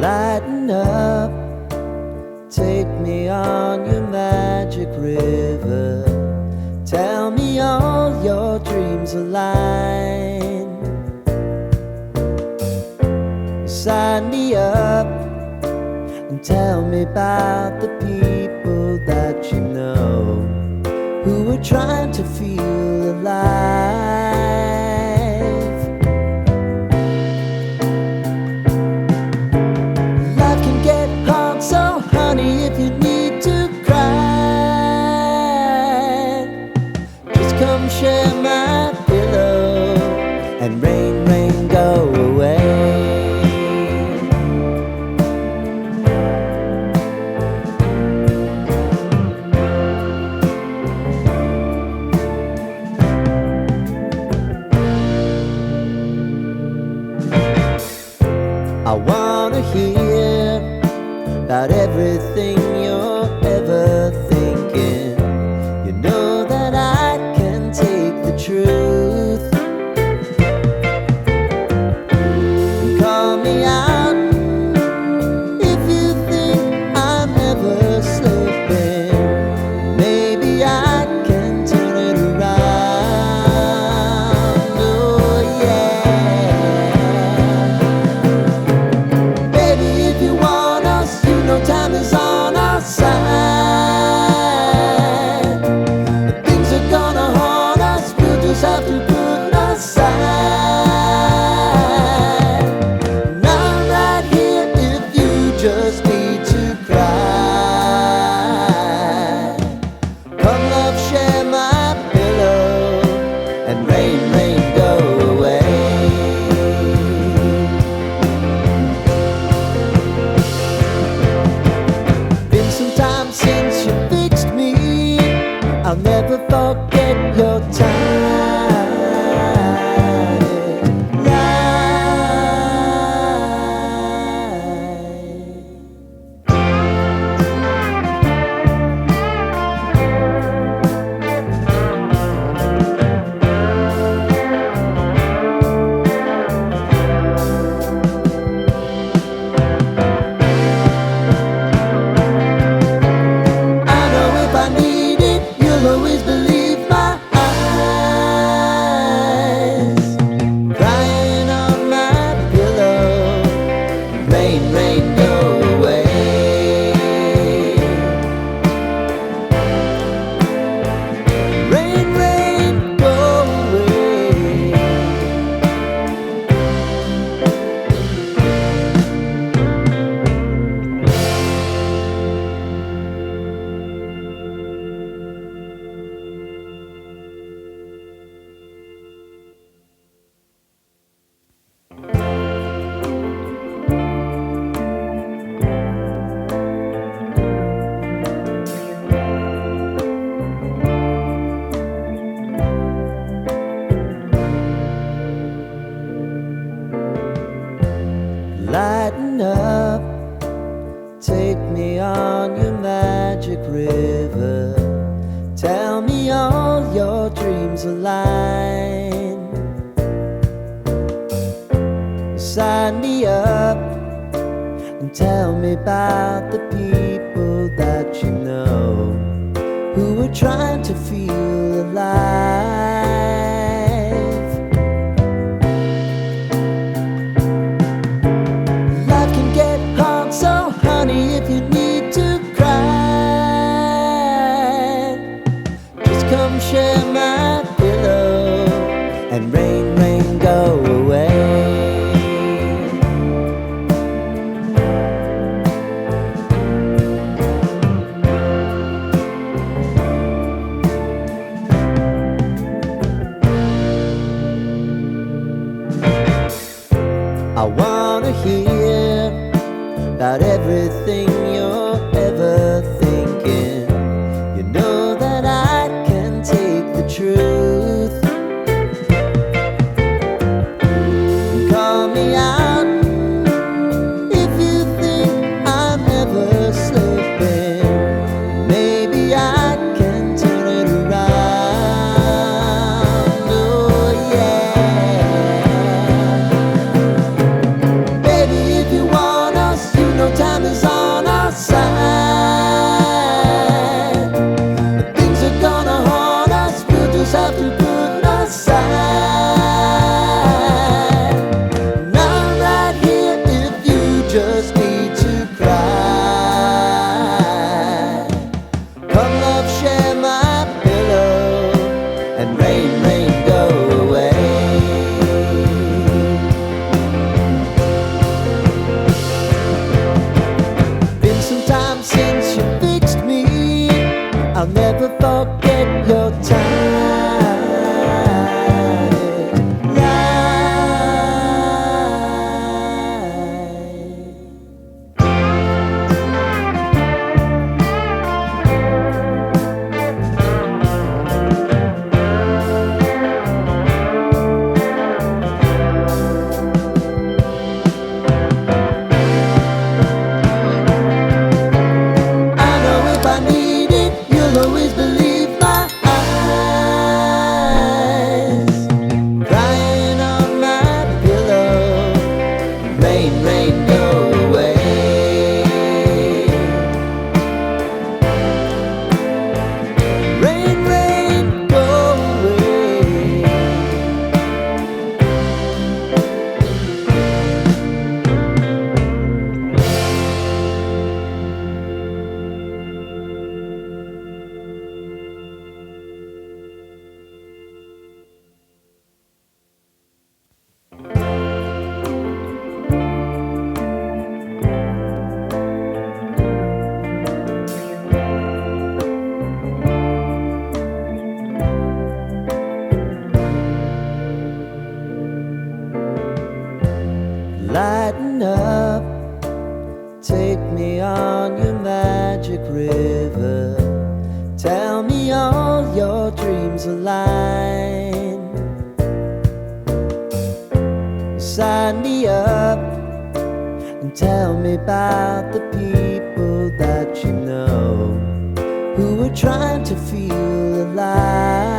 Lighten up, take me on your magic river. Tell me all your dreams align. Sign me up and tell me about the people that you know who are trying to feel alive. Life can get hard, so honey, if you need to cry, just come share my pillow and rain, rain, go away. I wanna hear about everything you're ever thinking. You know that I can take the truth. Call me out if you think I'm ever slipping. Maybe I can turn it around. Oh yeah. Baby, if you want us, you know time is on our side. If things are gonna haunt us, we'll just have to put aside. And I'm right here if you just need to cry. Come love, share my pillow and rain, rain, go away. Been some time since you fixed me. I'll never forget your time. I know if I need it, you'll always believe my eyes. Crying on my pillow, rain, rain, go away. Rain, rain, go away. Lighten up, take me on your magic river. Tell me all your dreams align. Sign me up and tell me about the people that you know who are trying to feel alive. Life can get hard, so honey, if you need to cry, just come share my pillow and rain, rain, go away. I wanna hear about everything you're ever thinking. You know that I can take the truth. Call me out if you think I'm ever slipping. Maybe I can turn it around. Oh yeah. Baby, if you want us, Lighten up, take me on your magic river. Tell me all your dreams align. Sign me up and tell me about the people that you know who are trying to feel alive.